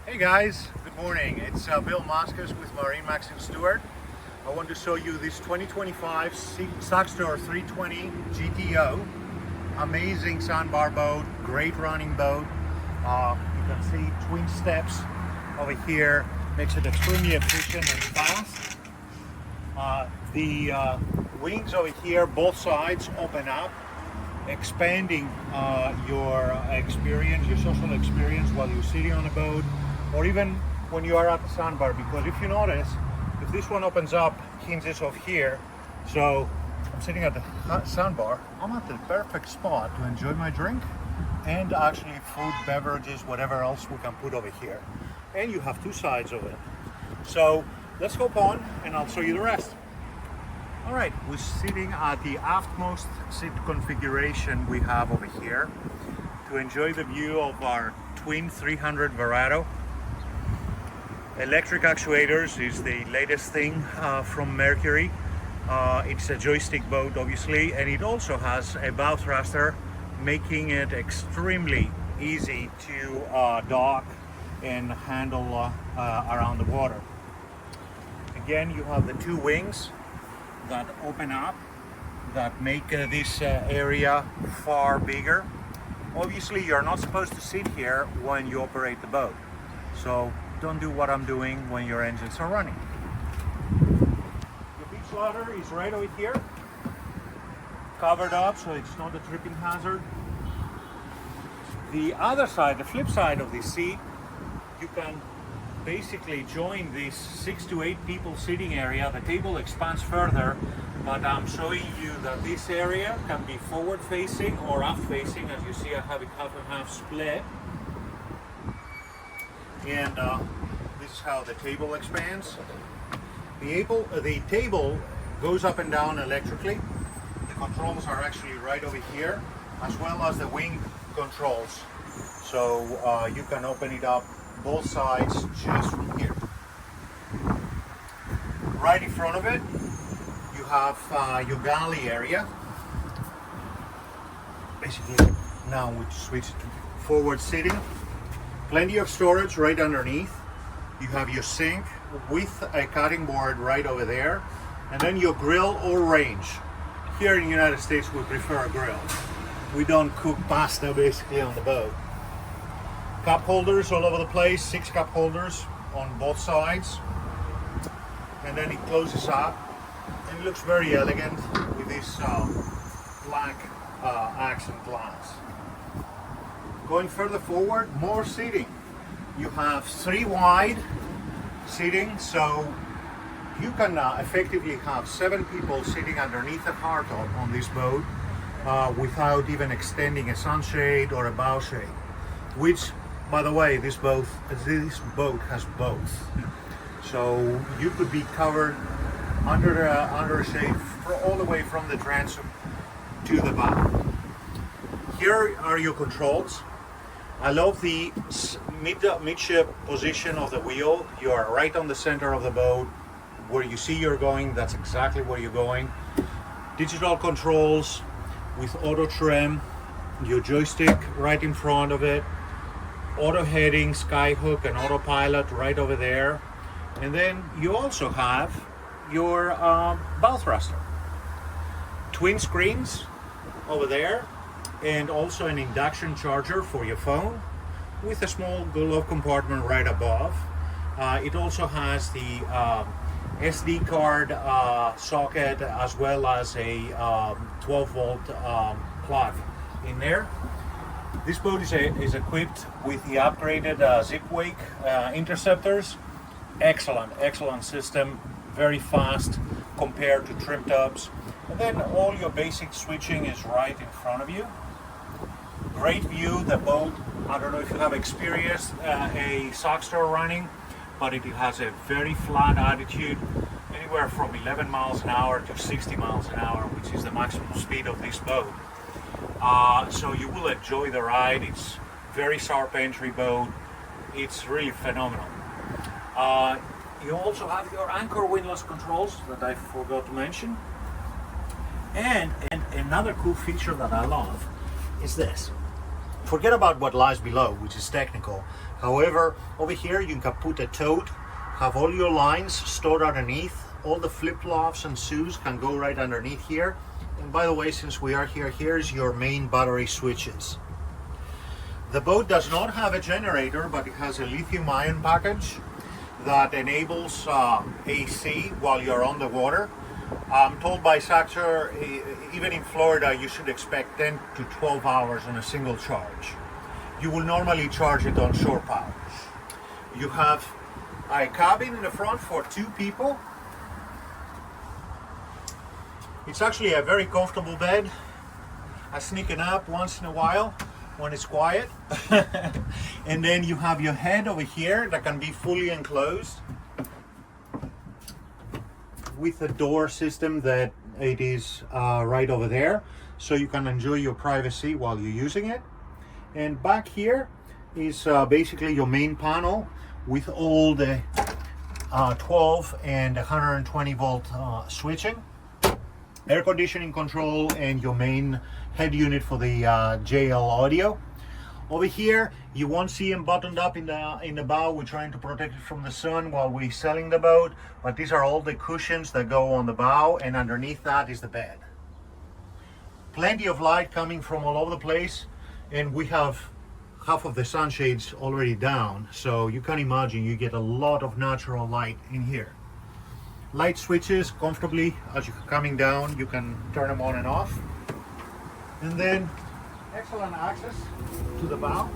Hey guys, good morning. It's Bill Moscas with MarineMax in Stuart. I want to show you this 2025 Saxdor 320 GTO. Amazing sandbar boat, great running boat. You can see twin steps over here, makes it extremely efficient and fast. The wings over here, both sides open up, expanding your experience, your social experience while you're sitting on a boat, or even when you are at the sandbar. Because if you notice, if this one opens up, hinges off here, so I'm sitting at the sandbar, I'm at the perfect spot to enjoy my drink and actually food, beverages, whatever else we can put over here. And you have two sides of it. So let's hop on and I'll show you the rest. All right, we're sitting at the aftmost seat configuration we have over here to enjoy the view of our twin 300 Verado. Electric actuators is the latest thing from Mercury. It's a joystick boat, obviously, and it also has a bow thruster, making it extremely easy to dock and handle around the water. Again, you have the two wings that open up, that make this area far bigger. Obviously, you're not supposed to sit here when you operate the boat, so don't do what I'm doing when your engines are running. Your beach ladder is right over here, covered up so it's not a tripping hazard. The other side, the flip side of this seat, you can basically join this 6 to 8 people sitting area. The table expands further, but I'm showing you that this area can be forward facing or aft facing. As you see, I have it half and half split. And this is how the table expands. The table goes up and down electrically. The controls are actually right over here, as well as the wing controls. So you can open it up both sides just from here. Right in front of it, you have your galley area. Basically, now we switch to forward sitting. Plenty of storage right underneath. You have your sink with a cutting board right over there, and then your grill or range. Here in the United States, we prefer a grill. We don't cook pasta basically on the boat. Cup holders all over the place, 6 cup holders on both sides, and then it closes up and it looks very elegant with this black accent glass. Going further forward, more seating. You have 3 wide seating, so you can effectively have 7 people sitting underneath the hardtop on this boat without even extending a sunshade or a bow shade, which, by the way, this boat has both. So you could be covered under a shade all the way from the transom to the bow. Here are your controls. I love the midship position of the wheel. You are right on the center of the boat. Where you see you're going, that's exactly where you're going. Digital controls with auto trim, your joystick right in front of it, auto heading, skyhook, and autopilot right over there. And then you also have your bow thruster. Twin screens over there, and also an induction charger for your phone with a small glove compartment right above. It also has the SD card socket, as well as a 12-volt plug in there. This boat is equipped with the upgraded zip wake interceptors. Excellent system, very fast compared to trim tops. And then all your basic switching is right in front of you. Great view. The boat, I don't know if you have experienced a Saxtor running, but it has a very flat attitude, anywhere from 11 miles an hour to 60 miles an hour, which is the maximum speed of this boat. So you will enjoy the ride. It's very sharp entry boat. It's really phenomenal. You also have your anchor windlass controls that I forgot to mention. And another cool feature that I love is this. Forget about what lies below, which is technical. However, over here you can put a tote, have all your lines stored underneath. All the flip-flops and shoes can go right underneath here. And by the way, since we are here, here's your main battery switches. The boat does not have a generator, but it has a lithium-ion package that enables AC while you're on the water. I'm told by Saxtor, even in Florida, you should expect 10 to 12 hours on a single charge. You will normally charge it on shore power. You have a cabin in the front for 2 people. It's actually a very comfortable bed. I sneak a nap once in a while when it's quiet. And then you have your head over here that can be fully enclosed with a door system that it is right over there, so you can enjoy your privacy while you're using it. And back here is basically your main panel with all the 12 and 120 volt switching, air conditioning control, and your main head unit for the JL audio. Over here you won't see them buttoned up in the bow. We're trying to protect it from the sun while we're selling the boat, but these are all the cushions that go on the bow, and underneath that is the bed. Plenty of light coming from all over the place, and we have half of the sunshades already down, so you can imagine you get a lot of natural light in here. Light switches comfortably as you're coming down, you can turn them on and off. And then excellent access to the bow.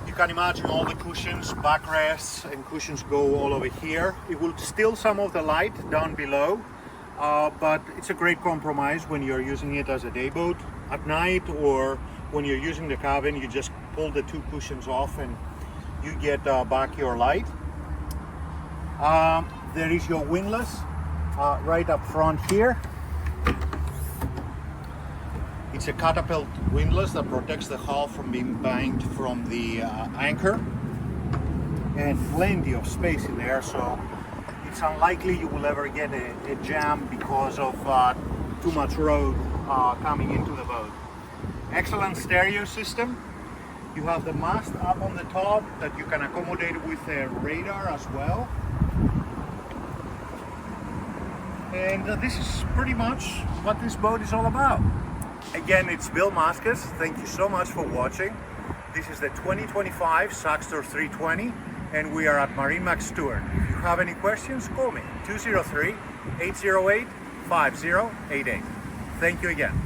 You can imagine all the cushions, backrests and cushions go all over here. It will steal some of the light down below, but it's a great compromise when you're using it as a day boat. At night or when you're using the cabin, you just pull the 2 cushions off and you get back your light. There is your windlass right up front here. It's a catapult windlass that protects the hull from being banged from the anchor, and plenty of space in there, so it's unlikely you will ever get a jam because of too much road coming into the boat. Excellent stereo system. You have the mast up on the top that you can accommodate with a radar as well. And this is pretty much what this boat is all about. Again, it's Bill Mascus. Thank you so much for watching. This is the 2025 Saxtor 320, and we are at MarineMax Stuart. If you have any questions, call me 203-808-5088. Thank you again.